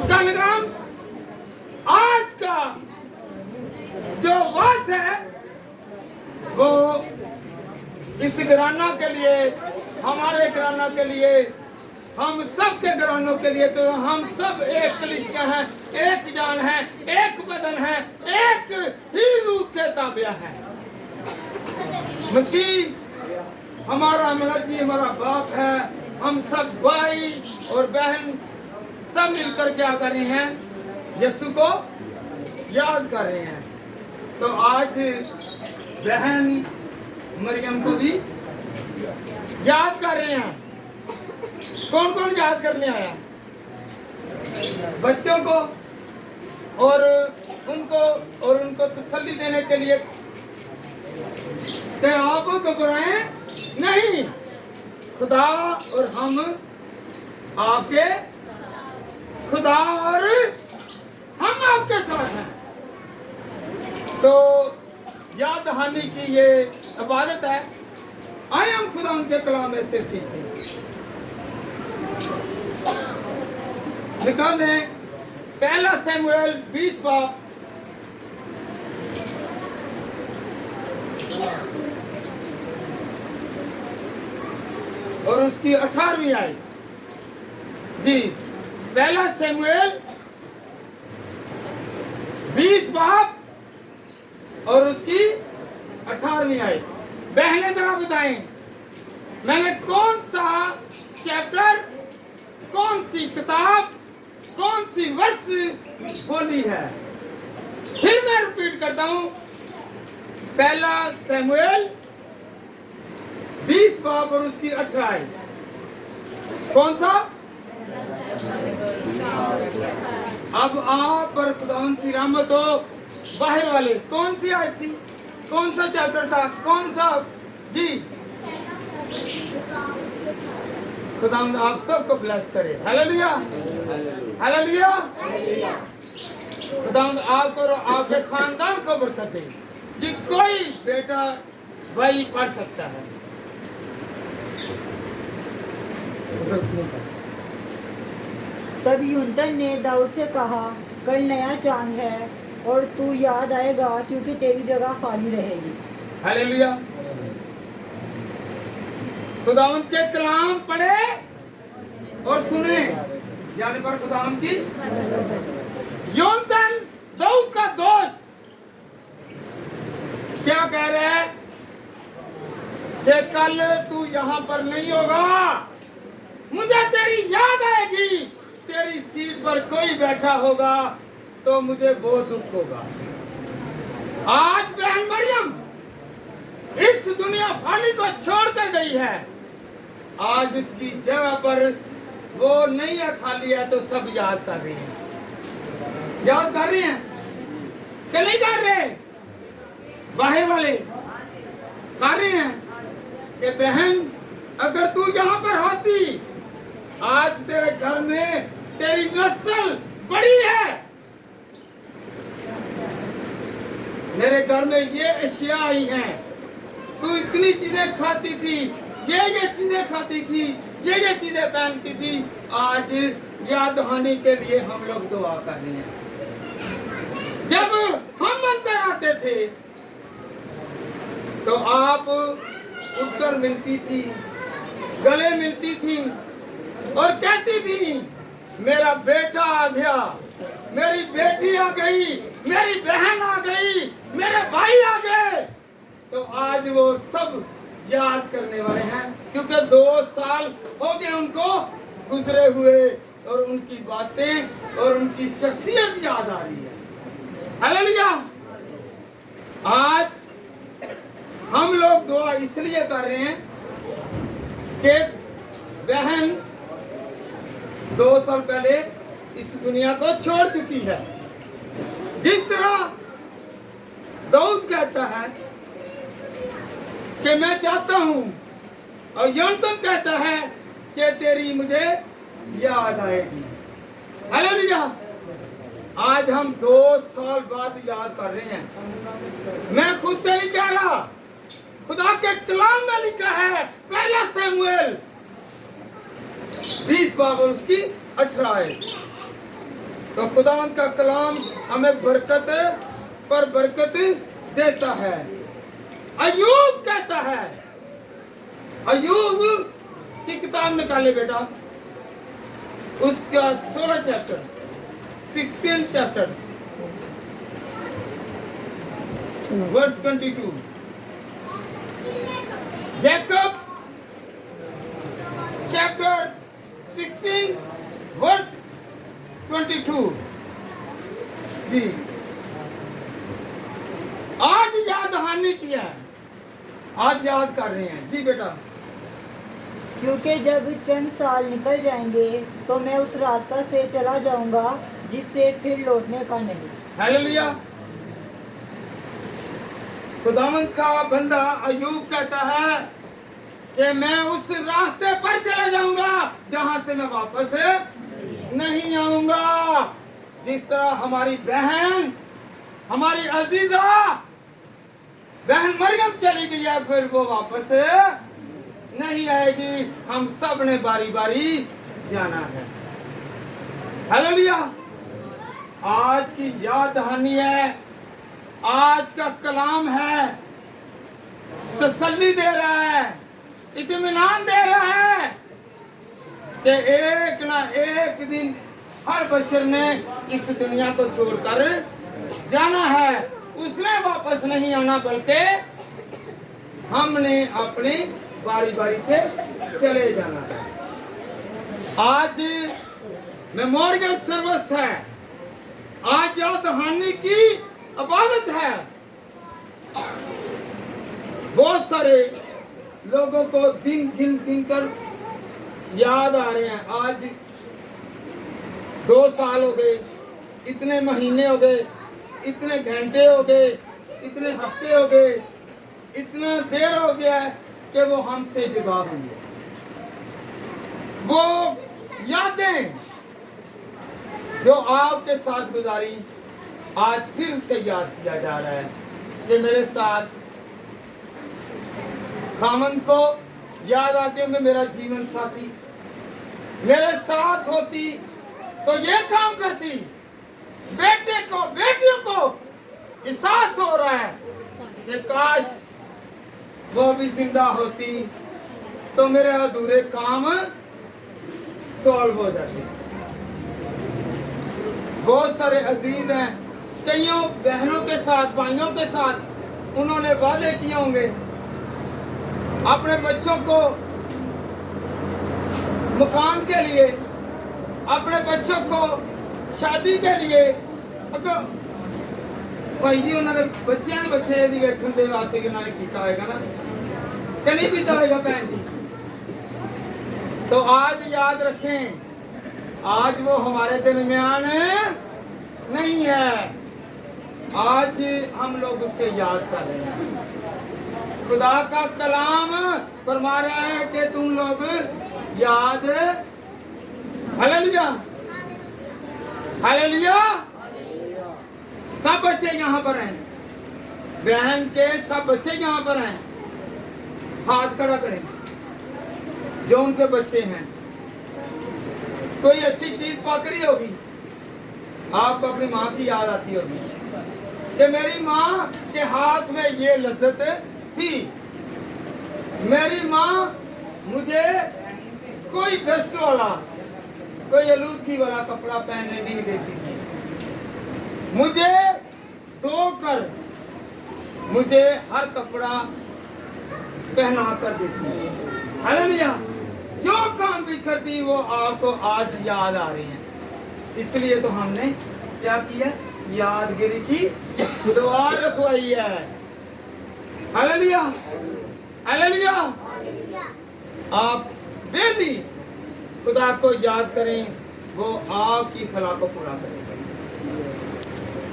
कलगाम आज का जो वास है वो इस घराना के लिए, हमारे घराना के लिए, हम सब के घरानों के लिए, तो हम सब एक कलीसिया हैं, एक जान है, एक बदन है, एक ही रूह के ताबिया है। मसीह हमारा मसीह हमारा बाप है। हम सब भाई और बहन सब मिलकर क्या कर रहे हैं? यीशु को याद कर रहे हैं। तो आज बहन मरियम को भी याद कर रहे हैं। कौन कौन याद करने आया? बच्चों को और उनको तसल्ली देने के लिए कि आप घबराएं नहीं, खुदा और हम आपके, खुदा और हम आपके साथ हैं। तो याद दहानी की ये इबादत है। आए हम खुदा उनके कलाम में से सीखें। निकाल दें पहला शमूएल 20 बाब और उसकी 18वीं आयत। जी, पहला शमूएल 20 बाब और उसकी 18वीं आयत। बहनें जरा बताएं, मैंने कौन सा चैप्टर, कौन सी किताब, कौन सी वर्ष बोली है? फिर मैं रिपीट करता हूं, पहला शमूएल 20 बाब और उसकी 18 आयत। कौन सा? अब आप पर खुदावन की रहमत हो। बाहर वाले कौन सी आयत थी? कौन सा चैप्टर था? कौन सा? जी, खुदावंद आप सबको ब्लेस करे। Hallelujah, hallelujah. खुदावंद आपको और आपके खानदान को बरकत दे। जी, कोई बेटा भाई पढ़ सकता है। तब यूनतन ने दाऊद से कहा, कल नया चांद है और तू याद आएगा क्योंकि तेरी जगह खाली रहेगी। हालेलुया। खुदावंद के कलाम पढ़े और सुने, यानी पर खुदावंद की। यूनतन दाऊद का दोस्त क्या कह रहे हैं कि कल तू यहाँ पर नहीं होगा, मुझे तेरी याद आएगी। तेरी सीट पर कोई बैठा होगा तो मुझे बहुत दुख होगा। आज बहन मरियम इस दुनिया फानी को छोड़ कर गई है। आज उसकी जगह पर वो नहीं है, खाली है, तो सब याद कर रहे हैं। याद कर रहे हैं कि नहीं कर रहे? बाहर वाले कर रहे हैं कि बहन अगर तू यहाँ पर होती, आज तेरे घर में तेरी नस्ल बड़ी है। मेरे घर में ये अशिया आई हैं, तू इतनी चीजें खाती थी, ये चीजें खाती थी, ये चीजें पहनती थी। आज याद दहानी के लिए हम लोग दुआ कर रहे हैं। जब हम अंदर आते थे तो आप उत्तर मिलती थी, गले मिलती थी और कहती थी मेरा बेटा आ गया, मेरी बेटी आ गई, मेरी बहन आ गई, मेरे भाई आ गए। तो आज वो सब याद करने वाले हैं, क्योंकि 2 साल हो गए उनको गुजरे हुए और उनकी बातें और उनकी शख्सियत याद आ रही है। हालेलुया। आज हम लोग दुआ इसलिए कर रहे हैं कि बहन 2 साल पहले इस दुनिया को छोड़ चुकी है। जिस तरह दाऊद कहता है कि मैं चाहता हूं, और यूनतन कहता है कि तेरी मुझे याद आएगी। हालेलुया। आज हम 2 साल बाद याद कर रहे हैं। मैं खुद से नहीं कह रहा, खुदा के कलाम में लिखा है। पहला शमूएल 20 बाब उसकी 18 है। तो खुदावंद का कलाम हमें बरकत पर बरकत देता है। अय्यूब कहता है, अय्यूब की किताब निकाले बेटा, उसका 16 chapter 16 chapter verse 22। Jacob chapter 16 verse 22 जी। आज याद हानि किया है, आज याद कर रहे हैं जी बेटा। क्योंकि जब चंद साल निकल जाएंगे तो मैं उस रास्ता से चला जाऊंगा जिससे फिर लौटने का नहीं। हालेलुया। खुदावंद का बंदा अय्यूब कहता है कि मैं उस रास्ते पर चला जाऊंगा जहां से मैं वापस नहीं आऊंगा। जिस तरह हमारी बहन, हमारी अजीजा बहन मरियम चली गई है, फिर वो वापस नहीं आएगी। हम सब ने बारी बारी जाना है। हालेलुया। आज की याद दहानी है, आज का कलाम है, तसल्ली दे रहा है, इत्मीनान दे रहा है कि एक ना एक दिन हर बशर ने इस दुनिया को छोड़कर जाना है। उसने वापस नहीं आना, बल्कि हमने अपनी बारी बारी से चले जाना है। आज मेमोरियल सर्विस है, आज याद दहानी की इबादत है। बहुत सारे लोगों को दिन गिन कर याद आ रहे हैं। आज 2 साल हो गए, इतने महीने हो गए, इतने घंटे हो गए, इतने हफ्ते हो गए, इतना देर हो गया है कि वो हमसे जुदा हुई है। वो यादें जो आपके साथ गुजारी, आज फिर उसे याद किया जा रहा है कि मेरे साथ खामन को याद आते होंगे, मेरा जीवन साथी मेरे साथ होती तो ये काम करती। बेटे को, बेटियों को एहसास हो रहा है कि काश वो भी जिंदा होती तो मेरे अधूरे काम सॉल्व हो जाते। बहुत सारे अजीज हैं, कईयों बहनों के साथ, भाइयों के साथ उन्होंने वादे किए होंगे अपने बच्चों को मकान के लिए, अपने बच्चों को शादी के लिए। अगर भाई जी उन्होंने बच्चों के बच्चे दी वेखण दे वास्ते कि उन्होंने कीता होएगा ना, कि नहीं कीता होएगा भैन जी। तो आज याद रखें, आज वो हमारे दरमियान नहीं है। आज हम लोग उससे याद कर रहे हैं। खुदा का कलाम फरमा रहा है कि तुम लोग याद, हालेलुया हालेलुया। सब बच्चे यहाँ पर हैं, बहन के सब बच्चे यहाँ पर हैं। हाथ खड़ा करें जो उनके बच्चे हैं। कोई अच्छी चीज पाकरी होगी, आपको अपनी माँ की याद आती होगी कि मेरी माँ के हाथ में ये लज्जत थी, मेरी माँ मुझे कोई डस्ट वाला, कोई आलूदगी वाला कपड़ा पहनने नहीं देती थी, मुझे धोकर मुझे हर कपड़ा पहना कर देती है। हालेलुया। जो काम भी करती वो आपको आज याद आ रही है। इसलिए तो हमने क्या किया, यादगिरी की दुआ रखवाई है। Hallelujah hallelujah. आप डेली खुदा को याद करें, वो आपकी खला को पूरा करेगा,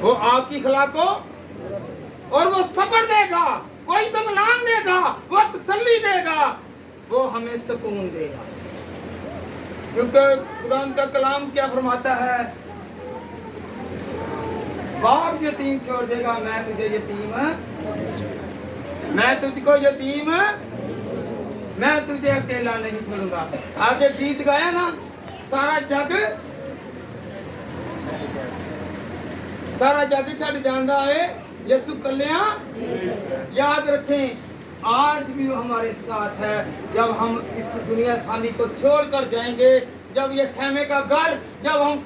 वो आपकी खला को, और वो सब्र देगा, वो इत्मीनान देगा, वो तसल्ली देगा, वो हमें सुकून देगा। क्योंकि खुदा का कलाम क्या फरमाता है, बाप यतीम छोड़ देगा, मैं तुझे यतीम, मैं तुझको यतीम, मैं तुझे अकेला नहीं छोड़ूंगा। आगे गीत गाया ना, सारा जग सारा जग छड़ जाता है, यसु कल्याण याद रखें, आज भी वो हमारे साथ है। जब हम इस दुनिया फानी को छोड़कर जाएंगे, जब ये खेमे का घर, जब हम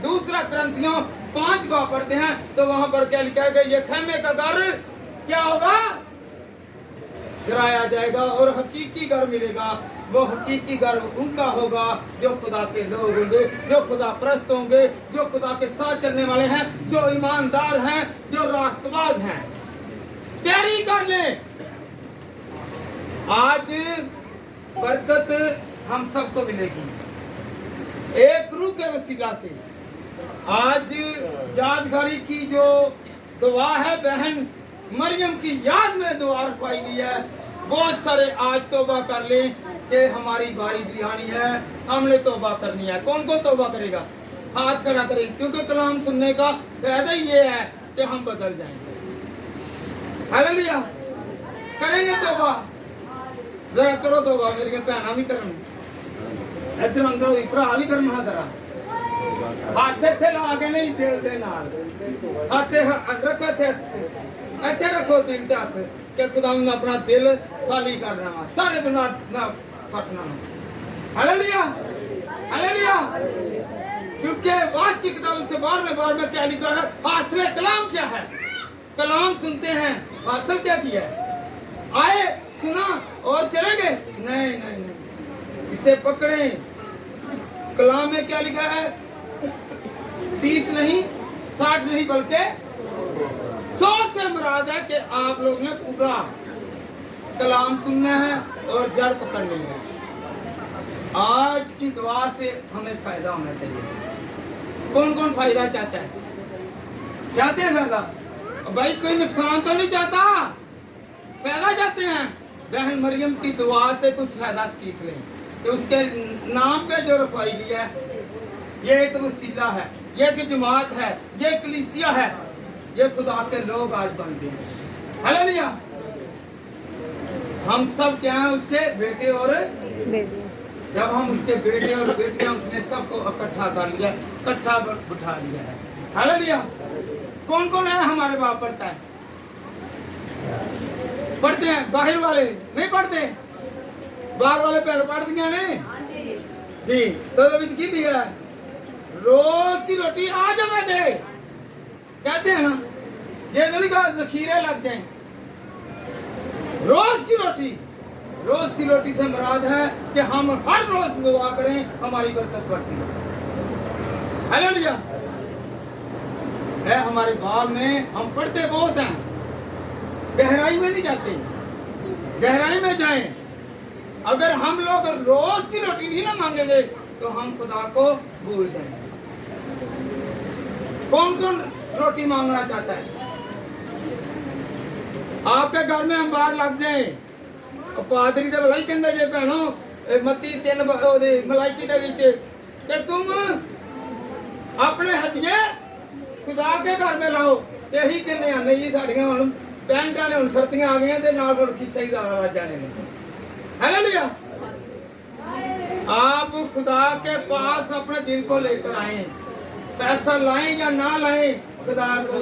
दूसरा ग्रंथियों 5 पढ़ते हैं तो वहां पर क्या लिखा है कि ये खेमे का घर क्या होगा, गिराया जाएगा और हकीकी घर मिलेगा। वो हकीकी घर उनका होगा जो खुदा के लोग होंगे, जो खुदा परस्त होंगे, जो खुदा के साथ चलने वाले हैं, जो ईमानदार हैं, जो रास्तबाज हैं। तैयारी कर ले, आज बरकत हम सबको मिलेगी एक रूह के वसीला से। आज यादगारी की जो दुआ है, बहन मरियम की याद में दुआ रखवाई गई है। बहुत सारे आज तौबा कर लें कि हमारी बारी भी आनी है, हमने तौबा करनी है। कौन कौन तौबा करेगा, हाथ खड़ा करें, क्योंकि कलाम सुनने का फायदा ये है कि हम बदल जाएंगे। हालेलुया, करेंगे तौबा, जरा करो तौबा, मेरी भैन भी करन, इधर अंदर भरा भी करना, जरा हाथ इत्थे ला के नहीं, दिल दे नाल हाथ रखो, इत्थे रखो दिल ते हाथ कि खुदा मैं अपना दिल खाली कर रहा हूं, सारे गुनाह ना फटना। हालेलुया, हालेलुया, क्योंकि वास की किताब उसके बार में क्या लिखा है, हासिल कलाम क्या है। कलाम सुनते हैं, हासिल क्या किया है, आए सुना और चले गए, नहीं नहीं नहीं, इसे पकड़े। कलाम में क्या लिखा है, 30 नहीं 60 नहीं बल्कि 100 से मुराद है कि आप लोग ने पूरा कलाम सुनना है और जड़ पकड़नी है। आज की दुआ से हमें फायदा होना चाहिए। कौन कौन फायदा चाहता है, चाहते हैं फायदा भाई, कोई नुकसान तो नहीं चाहता, फायदा चाहते हैं। बहन मरियम की दुआ से कुछ फायदा सीख लें कि उसके नाम पे जो रखवाई गई है, ये एक वसीला है, ये एक जमात है, ये कलीसिया है, ये खुदा के लोग आज बनते हैं। हालेलुया, हम सब क्या हैं, उसके बेटे और बेटी। जब हम उसके बेटे और बेटियां, उसने सबको इकट्ठा कर लिया, इकट्ठा बिठा लिया है। हालेलुया, कौन कौन है हमारे बाप पढ़ता है, पढ़ते हैं, बाहर वाले नहीं पढ़ते, बाहर वाले पहले पढ़ दिया ने जी, तो की दिया है, रोज की रोटी आज हमें दे, कहते हैं ना, ये नहीं कहा जखीरे लग जाए। रोज की रोटी से मुराद है कि हम हर रोज दुआ करें, हमारी बरकत बढ़ती है। हालेलुया, है हमारे बाल में, हम पढ़ते बहुत हैं, गहराई में नहीं जाते, गहराई में जाएं। अगर हम लोग रोज की रोटी नहीं ना मांगेंगे तो हम खुदा को भूल जाएंगे। कौन कौन रोटी मांगना चाहता है, आपके घर में अंबार लग जाए, पादरी तो भला ही कहता जे भैनों मत्ती 3 मलाइकी दे विच कि तुम अपने हदिये खुदा के घर में लाओ। यही कहने आने जी, साड़ियां हुण पैंटां ने, हुण सर्दियां आ गई ते नाल खिस्से ही ज़्यादा लग जाने ने। हालेलुया, आप खुदा के पास अपने दिल को लेकर आए, पैसा लाएं या ना लाएं, खुदा को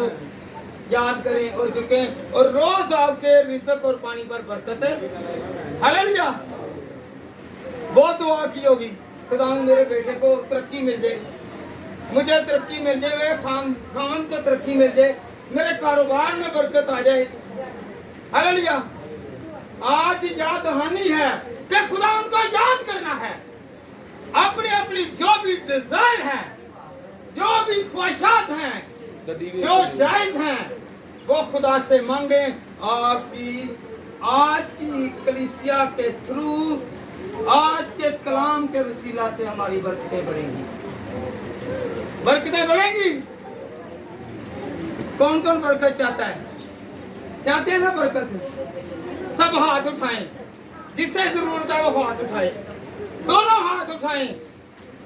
याद करें और झुकें, और रोज आपके रिज़्क और पानी पर बरकत है। हालेलुया, बहुत दुआ की होगी, खुदा मेरे बेटे को तरक्की मिल जाए, मुझे तरक्की मिल जाए, मेरे खान को तरक्की मिल जाए, मेरे कारोबार में बरकत आ जाए। हालेलुया, आज याद दहानी है कि खुदा उनको याद करना है, अपनी अपनी जो भी डिजायर है, जो भी ख्वाहिशात हैं, जो जायज हैं, वो खुदा से मांगे। आपकी आज की कलीसिया के थ्रू, आज के कलाम के वसीला से हमारी बरकतें बढ़ेंगी, बरकतें बढ़ेंगी। कौन कौन बरकत चाहता है, चाहते हैं ना बरकत, सब हाथ उठाएं, जिससे जरूरत है वो हाथ उठाए, दोनों हाथ उठाएं।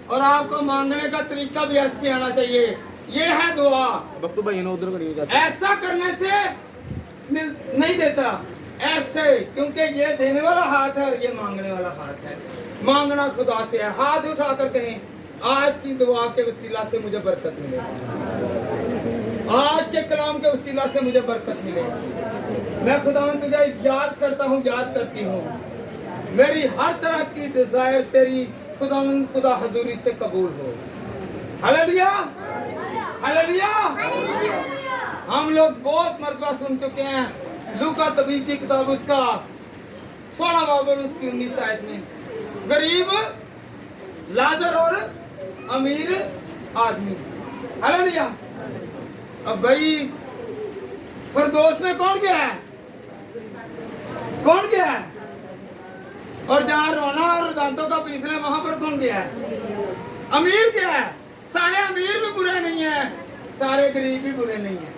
और आपको मांगने का तरीका भी ऐसे आना चाहिए, ये है दुआ। ऐसा करने से नहीं देता, ऐसे, क्योंकि ये देने वाला हाथ है और ये मांगने वाला हाथ है। मांगना खुदा से है, हाथ उठाकर कहें आज की दुआ के वसीला से मुझे बरकत मिलेगी। आज के कलाम के वसीला से मुझे बरकत मिलेगी। मैं खुदावन तुझे याद करता हूँ, याद करती हूँ। मेरी हर तरह की डिजायर तेरी खुदावन खुदा हजूरी से कबूल हो। Hallelujah, hallelujah. हम लोग बहुत मरतबा सुन चुके हैं लूका तबीब की किताब उसका 16 बाब और उसकी 19 आयत में, गरीब, लाजर और अमीर आदमी। हालेलुया। अब भाई फिरदौस में कौन गया है? कौन गया है? और जहाँ रोना और दांतों का पीसना वहां पर कौन गया है? अमीर गया है। सारे अमीर भी बुरे नहीं है, सारे गरीब भी बुरे नहीं है।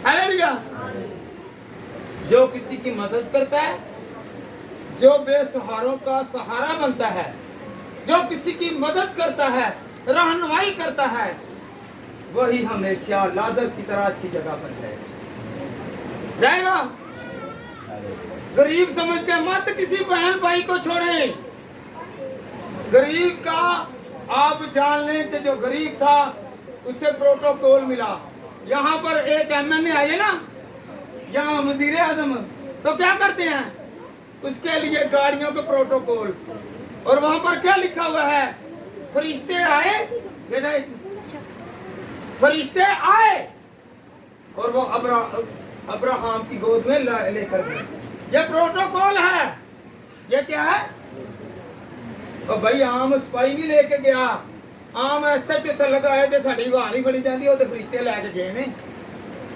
हालेलुया। जो किसी की मदद करता है, जो बेसहारों का सहारा बनता है, जो किसी की मदद करता है, रहनुमाई करता है, वही हमेशा लाजर की तरह अच्छी जगह पर जाएगा। गरीब समझ के मत किसी बहन भाई को छोड़े। गरीब का आप जान लें कि जो गरीब था उससे प्रोटोकॉल मिला। यहाँ पर एक एमएनए आए ना, यहाँ वजीर आजम, तो क्या करते हैं उसके लिए गाड़ियों के प्रोटोकॉल, और वहां पर क्या लिखा हुआ है? फरिश्ते आए, फरिश्ते आए और वो अब्राहम की गोद में लेकर गए। ये प्रोटोकॉल है। ये क्या है? और भाई आम सिपाही भी लेके गया, आम ऐसे चुथे लगाए थे साड़ी वाह नहीं फड़ी जाती, वो तो फरिश्ते लेके गए ने।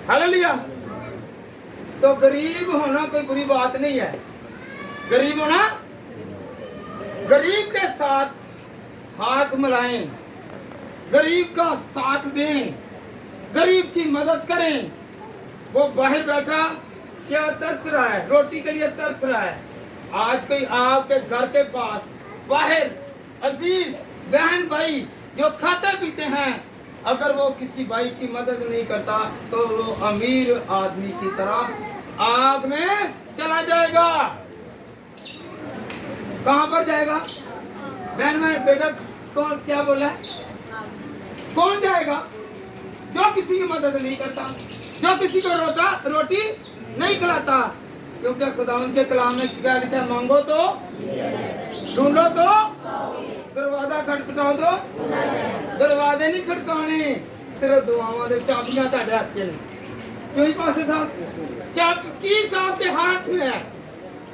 हालेलुया। तो गरीब होना कोई बुरी बात नहीं है। गरीब होना, गरीब के साथ हाथ मिलाएं, गरीब का साथ दें, गरीब की मदद करें। वो बाहर बैठा क्या तरस रहा है, रोटी के लिए तरस रहा है। आज कोई आपके घर के पास बाहर अजीज बहन भाई जो खाते पीते हैं, अगर वो किसी भाई की मदद नहीं करता तो वो अमीर आदमी की तरह आग में चला जाएगा। कहां पर जाएगा? बहन में बेटा कौन क्या बोला है? कौन जाएगा? जो किसी की मदद नहीं करता, जो किसी को रोटी नहीं खिलाता। क्योंकि खुदावंद के कलाम में क्या लिखा है? मांगो तो, ढूंढो तो, दरवाजा खटखटाओ तो। दरवाजे नहीं खटकाने, सिर्फ दुआवां दे चाबियां तुहाडे हाथ च ने। क्यों ही पासे साहब? चाबी आपके हाथ में है,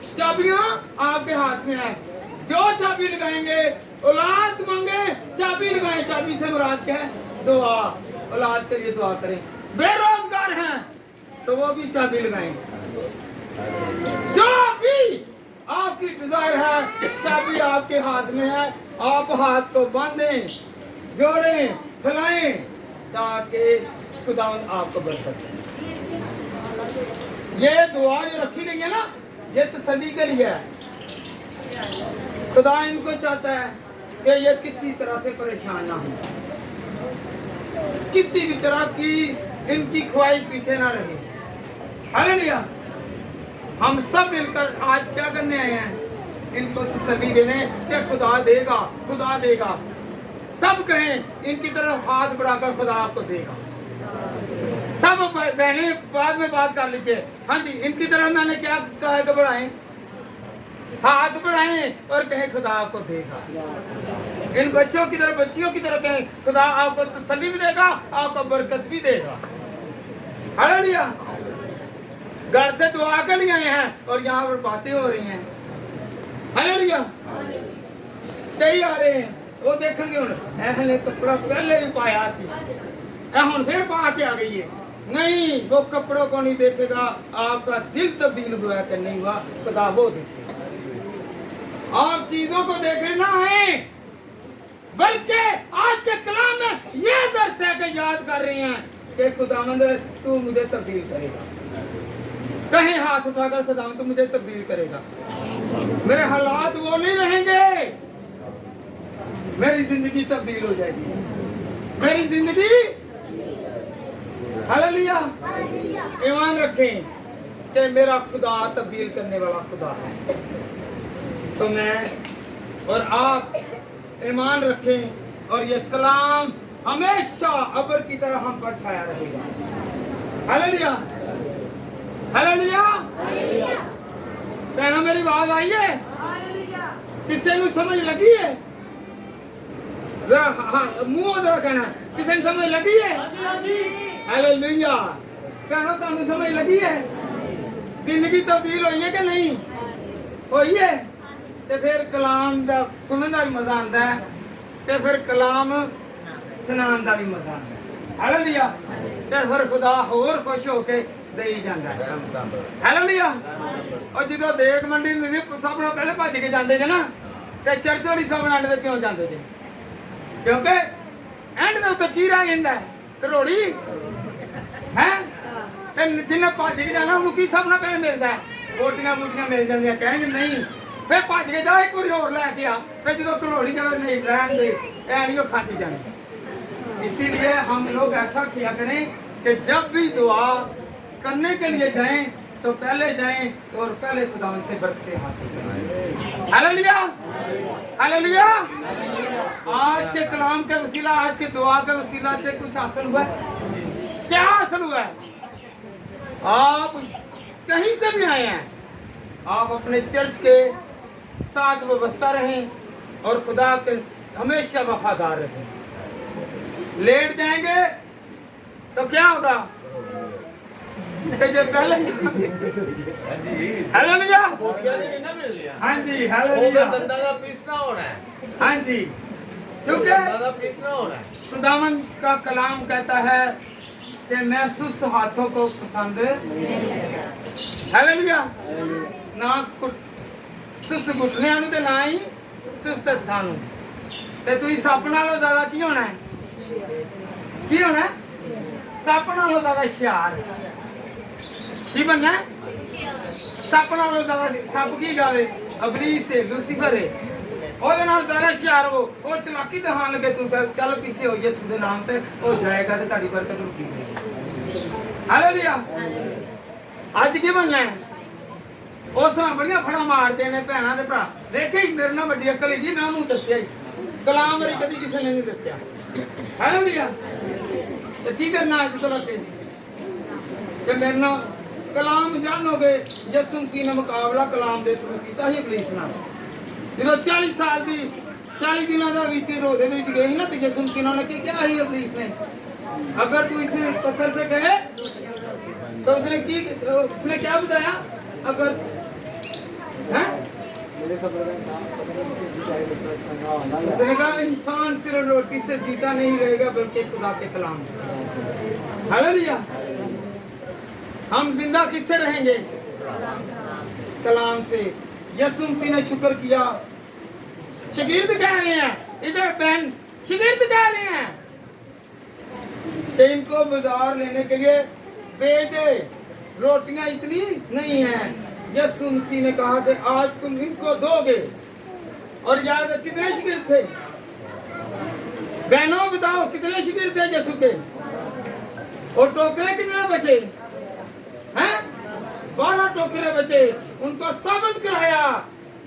चाबियां आपके हाथ में है। जो चाबी लगाएंगे, औलाद मांगे, चाबी लगाएं। चाबी से मुराद क्या है? दुआ। औलाद के लिए दुआ करें। बेरोजगार हैं तो वो भी चाबी लगाएं। जो भी आपकी डिजायर है, चाबी आपके हाथ में है। आप हाथ को बांधें, जोड़ें, फैलाएं, ताकि खुदावंद आपको बरकत दे। ये दुआ जो रखी गई है ना, ये तसल्ली के लिए है। खुदा इनको चाहता है कि ये किसी तरह से परेशान ना हो, किसी भी तरह की इनकी ख्वाहिश पीछे ना रहे। हालेलुया। हम सब मिलकर आज क्या करने आए हैं? इनको तसल्ली देने कि खुदा देगा, खुदा देगा। सब कहें इनकी तरफ हाथ बढ़ाकर खुदा आपको देगा। सब बहनें बाद में बात कर लीजिए। हाँ जी, इनकी तरफ मैंने क्या कहा कि बढ़ाएं? हाथ बढ़ाएं और कहें खुदा आपको देगा। इन बच्चों की तरफ, बच्चियों की तरफ कहें खुदा आपको तसल्ली भी देगा, आपको बरकत भी देगा। हालेलुया। घर से दुआ के लिए आए हैं और यहाँ पर बातें हो रही हैं। हालेलुया। कई आ रहे हैं, वो देखेंगे हुण ऐहले कपड़ा पहले भी पाया सी, हुण फिर पा के आ गई है। नहीं, वो कपड़ों को नहीं देखेगा, आपका दिल तब्दील हुआ है कि नहीं हुआ, खुदा वो देखेगा। आप चीजों को देखे ना है, बल्कि आज के कलाम में ये दर्स है कि याद कर रहे हैं कि खुदावंद तू मुझे तब्दील करेगा। कहीं हाथ उठाकर खुदावंद तू मुझे तब्दील करेगा। मेरे हालात वो नहीं रहेंगे, मेरी जिंदगी तब्दील हो जाएगी। मेरी जिंदगी, हालेलुया। ईमान रखें कि मेरा खुदा तब्दील करने वाला खुदा है। तो मैं और आप ईमान रखें और ये कलाम हमेशा अबर की तरह हम पर छाया रहेगा। Hallelujah, hallelujah. भैनों मेरी आवाज आई है? किसी ਨੂੰ समझ लगी है? मुंह जरा कहना, किसी ਨੂੰ समझ लगी है? हालेलुया। भैनों ਤੁਹਾਨੂੰ समझ लगी है? जिंदगी तब्दील हुई है कि नहीं हुई है? ਤੇ ਫਿਰ ਕਲਾਮ ਦਾ ਸੁਣਨ ਦਾ ਵੀ ਮਜ਼ਾ ਆਉਂਦਾ ਹੈ ਤੇ ਫਿਰ ਕਲਾਮ ਸੁਣਾਉਣ ਦਾ ਵੀ ਮਜ਼ਾ ਆਉਂਦਾ ਹੈ। ਹਾਲੇਲੂਇਆ। ਤੇ ਫਿਰ ਖੁਦਾ ਹੋਰ ਖੁਸ਼ ਹੋ ਕੇ ਦੇਈ ਜਾਂਦਾ ਹੈ। ਹਾਲੇਲੂਇਆ। ਉਹ ਜਦੋਂ ਦੇਗ ਮੰਡੀ ਹੁੰਦੀ ਸੀ ਸਭ ਨਾਲ ਪਹਿਲੇ ਭੱਜ ਕੇ ਜਾਂਦੇ ਜੇ ਨਾ ਤੇ ਚਰਚ ਵਾਲੀ ਸਭ ਨਾਲ ਤੇ ਕਿਉਂ ਜਾਂਦੇ ਜੇ? ਕਿਉਂਕਿ ਐਂਡ ਦੇ ਉੱਤੇ ਕੀ ਰਹਿ ਜਾਂਦਾ ਹੈ? ਕਰੋੜੀ ਹੈ। ਤੇ ਜਿਹਨੇ ਭੱਜ ਕੇ ਜਾਣਾ ਉਹਨੂੰ ਕੀ ਸਭ ਨਾਲ ਪਹਿਲੇ ਮਿਲਦਾ ਹੈ? ਰੋਟੀਆਂ ਬੂਟੀਆਂ ਮਿਲ ਜਾਂਦੀਆਂ। ਕਹਿੰਦੇ ਨਹੀਂ फिर भज के जा एक बार और लैके आ, फिर जो घलोड़ी जब नहीं रहन दे नहीं खाती जानी। इसीलिए हम लोग ऐसा किया करें कि जब भी दुआ करने के लिए जाएं तो पहले जाएं और पहले खुदा से बरकतें हासिल करें। Hallelujah, hallelujah. आज के कलाम के वसीला, आज के दुआ के वसीला से कुछ हासिल हुआ है? क्या हासिल हुआ है? आप कहीं से भी आए हैं, आप अपने चर्च के साथ व्यवस्था रहें और खुदा के हमेशा वफादार रहें। लेट जाएंगे तो क्या होगा? जो पहले हालेलुया, हाँ जी, हालेलुया। हाँ जी, क्योंकि खुदावंद का कलाम कहता है कि मैं सुस्त हाथों को पसंद, हालेलुया, ना सुस्त घुटने ਨੂੰ ਤੇ ਨਾ ਹੀ ਸੁਸਤ ਹੱਥਾਂ ਨੂੰ। ਤੇ ਤੁਸੀਂ ਸੱਪ ਨਾਲੋਂ ਜ਼ਿਆਦਾ ਕੀ ਹੋਣਾ ਹੈ? ਕੀ ਹੋਣਾ ਹੈ? ਸੱਪ ਨਾਲੋਂ ਜ਼ਿਆਦਾ ਹੁਸ਼ਿਆਰ। ਕੀ ਬਣਨਾ ਹੈ? ਸੱਪ ਨਾਲੋਂ ਜ਼ਿਆਦਾ। ਸੱਪ ਕੀ ਗਾਵੇ? ਅਬਲੀਸ ਹੈ, ਲੂਸੀਫਰ ਹੈ। ਉਹਦੇ ਨਾਲ ਜ਼ਿਆਦਾ ਹੁਸ਼ਿਆਰ ਹੋ। ਉਹ ਚਲਾਕੀ ਦਿਖਾਉਣ ਲੱਗੇ ਤੂੰ ਚੱਲ ਪਿੱਛੇ ਹੋ ਯਿਸੂ ਦੇ ਨਾਮ ਤੇ ਉਹ ਜਾਏਗਾ ਤੇ ਤੁਹਾਡੀ ਬਰਕਤ ਰੁਕੀ ਜਾਏਗੀ। ਹਾਲੇਲੂਇਆ। ਅੱਜ ਕੀ ਬਣਨਾ ਹੈ? ਉਸ ਨਾਲ ਬੜੀਆਂ ਫੜਾ ਮਾਰਦੇ ਨੇ ਭੈਣਾਂ ਦੇ ਭਰਾ। ਵੇਖੇ ਹੀ ਮੇਰੇ ਨਾਲ ਵੱਡੀ ਅਕਲ ਹੈਗੀ, ਮੈਂ ਉਹਨੂੰ ਦੱਸਿਆ ਹੀ ਕਲਾਮ ਵਾਲੀ ਕਦੀ ਕਿਸੇ ਨੇ ਨਹੀਂ ਦੱਸਿਆ। ਹਾਲੇਲੂਇਆ। ਤੇ ਕੀ ਕਰਨਾ ਅੱਜ ਤੋਂ ਲੱਗੇ ਕਿ ਮੇਰੇ ਨਾਲ ਕਲਾਮ ਜਾਣੋਗੇ। ਯਿਸੂ ਮਸੀਹ ਨੇ ਮੁਕਾਬਲਾ ਕਲਾਮ ਦੇ ਥਰੂ ਕੀਤਾ ਸੀ ਇਬਲੀਸ ਨਾਲ। ਜਦੋਂ 40 ਸਾਲ ਦੀ 40 ਦਿਨਾਂ ਦਾ ਵਿੱਚ ਰੋਦੇ ਦੇ ਵਿੱਚ ਗਏ ਸੀ ਨਾ ਤੇ ਯਿਸੂ ਮਸੀਹ ਨੇ ਕੀ ਕਿਹਾ ਸੀ ਇਬਲੀਸ ਨੇ? अगर तू इस पत्थर से कहे तो उसने क्या बताया? अगर हैं? उसने कहा इंसान सिर्फ रोटी से जीता नहीं रहेगा बल्कि खुदा के कलाम से। हालेलुया। हम जिंदा किससे रहेंगे? कलाम से। यीशु मसीह ने शुक्र किया। शागिर्द कह रहे हैं, इधर बहन शागिर्द कह रहे हैं कि इनको बाजार लेने के लिए भेज दे, रोटियां इतनी नहीं है। यीशु मसीह ने कहा कि आज तुम इनको दोगे। और याद कितने शागिर्द थे? बहनों बताओ कितने शागिर्द थे यीशु के? और टोकरे कितने बचे हैं? 12 टोकरे बचे। उनको साबित कराया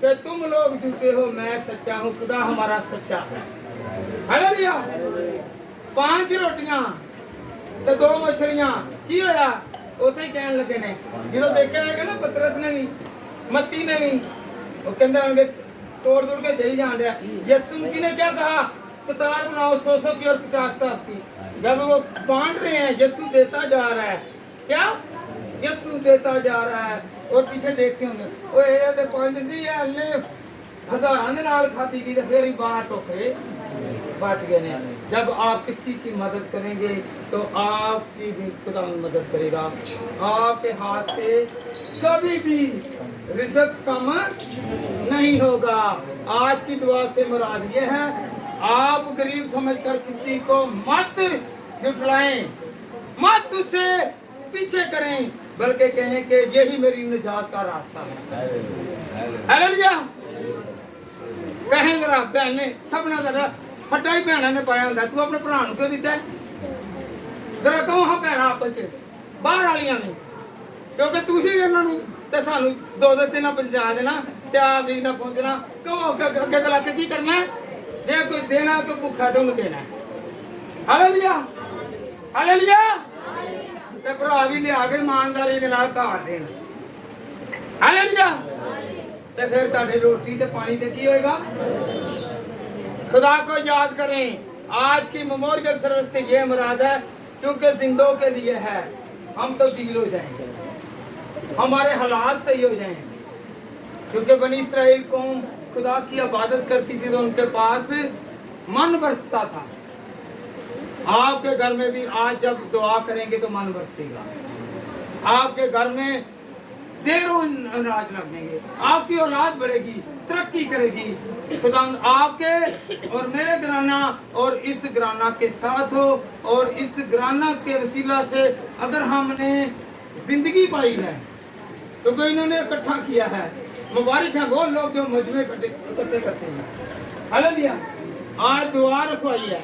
कि तुम लोग झूठे हो, मैं सच्चा हूँ, खुदा हमारा सच्चा है। हालेलुया। 5 रोटियां ਤੇ 2 ਮੱਛਲੀਆਂ। ਕੀ ਹੋਇਆ? ਉੱਥੇ ਹੀ ਕਹਿਣ ਲੱਗੇ ਨੇ ਜਦੋਂ ਦੇਖਿਆ ਹੋਏਗਾ ਨਾ ਪਤਰਸ ਨੇ ਵੀ ਮੱਤੀ ਨੇ ਵੀ ਉਹ ਕਹਿੰਦੇ ਹੋਣਗੇ ਤੋੜ ਤੋੜ ਕੇ ਦੇਈ ਜਾਣ ਰਿਹਾ। यीशु मसीह ने क्या कहा? कतार बनाओ 100 की और 50 की। जब वो बांट रहे हैं यीशु देता जा रहा है। क्या? यीशु देता जा रहा है। और पीछे देखते होंगे वो ये तो 5 सी है ने हजारां दे नाल खाती की ते फिर ही 12 टोकरे बच गए ने। जब आप किसी की मदद करेंगे तो आपकी भी खुदा मदद करेगा। आपके हाथ से कभी भी रिज़्क कम नहीं होगा। आज की दुआ से मुराद ये है, आप गरीब समझकर किसी को मत जुटलाएं, मत उसे पीछे करें, बल्कि कहें कि यही मेरी निजात का रास्ता है। हालेलुया। कहें जरा बहने सब ना जरा फटा ही भैन ने पाया होंगे, तू अपने भरा क्यों दिता? जरा कहो हाँ भैन आपस च बाहर वालियां ने, क्योंकि तुम इन्होंने तो सानू 2-2 दिन पहुंचा देना ते आप भी ना पहुंचना। कहो अगे तो लग की करना है? जे कोई देना कोई भुखा तो उन्हें देना है। ਹਾਲੇਲੂਇਆ ਹਾਲੇਲੂਇਆ ਤੇ ਭਰਾ ਵੀ ਲਿਆ ਕੇ ਇਮਾਨਦਾਰੀ ਦੇ ਨਾਲ ਘਰ ਦੇਣ ਹਾਲੇਲੂਇਆ ਤੇ ਫਿਰ ਤੁਹਾਡੀ ਰੋਟੀ ਤੇ ਪਾਣੀ ਤੇ ਕੀ ਹੋਏਗਾ खुदा को याद करें आज की मेमोरियल सर्विस से ये मुराद है क्योंकि जिंदों के लिए है हम तब्दील हो जाएंगे हमारे हालात सही हो जाएंगे क्योंकि बनी इस्राएल कौम खुदा की इबादत करती थी तो उनके पास मन बरसता था आपके घर में भी आज जब दुआ करेंगे तो मन बरसेगा आपके घर में ढेरों अनाज लगेंगे आपकी औलाद बढ़ेगी तरक्की करेगी खुदा आपके और मेरे घराना और इस घराना के साथ हो और इस घराना के वसीला से अगर हमने जिंदगी पाई है तो कोई इन्होंने इकट्ठा किया है मुबारक है वो लोग जो मजमे इकट्ठे करते हैं हालेलुया आज दुआ रखवाई है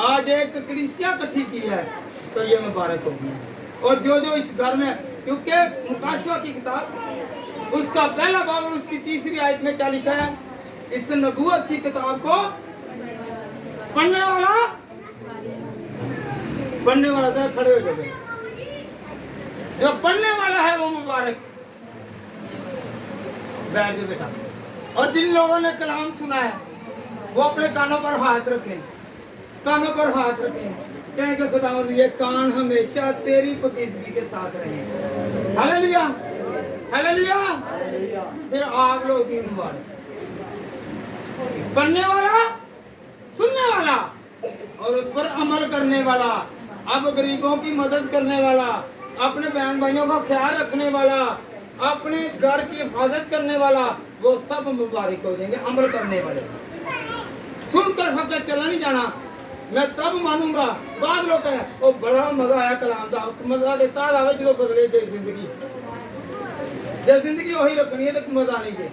आज एक कलीसिया इकट्ठी की है तो ये मुबारक होगी और जो जो इस घर में क्योंकि मुकाशवा की किताब उसका पहला बाब और उसकी तीसरी आयत में क्या लिखा है इस नबूवत की किताब को पढ़ने वाला जरा खड़े हो जाए जो पढ़ने वाला है वो मुबारक बैठ जाए बेटा और जिन लोगों ने कलाम सुना है वो अपने कानों पर हाथ रखें कहेंगे खुदावंद ये कान हमेशा तेरी पकीदगी के साथ रहे हालेलुया हालेलुया फिर आप लोग की मुबारक पढ़ने वाला सुनने वाला और उस पर अमल करने वाला अब गरीबों की मदद करने वाला अपने बहन भाइयों का ख्याल रखने वाला अपने घर की हिफाजत करने वाला वो सब मुबारक हो जाएंगे अमल करने वाले सुनकर फकत चला नहीं जाना मैं तब मानूंगा बाद लोग कहें वो बड़ा मजा आया कलाम का मजा देता आवे जो बदले जे जिंदगी वही रखनी है तो मजा नहीं दे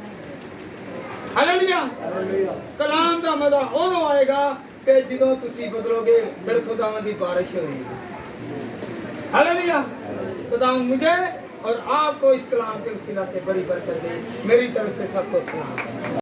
हालेलुया कलाम का मजा उदों आएगा कि ਜਦੋਂ ਤੁਸੀਂ बदलोगे फिर खुदावंद की बारिश होगी हालेलुया खुदावंद मुझे और आपको इस कलाम के वसीला से बड़ी बरकत दे मेरी तरफ से सबको सलाम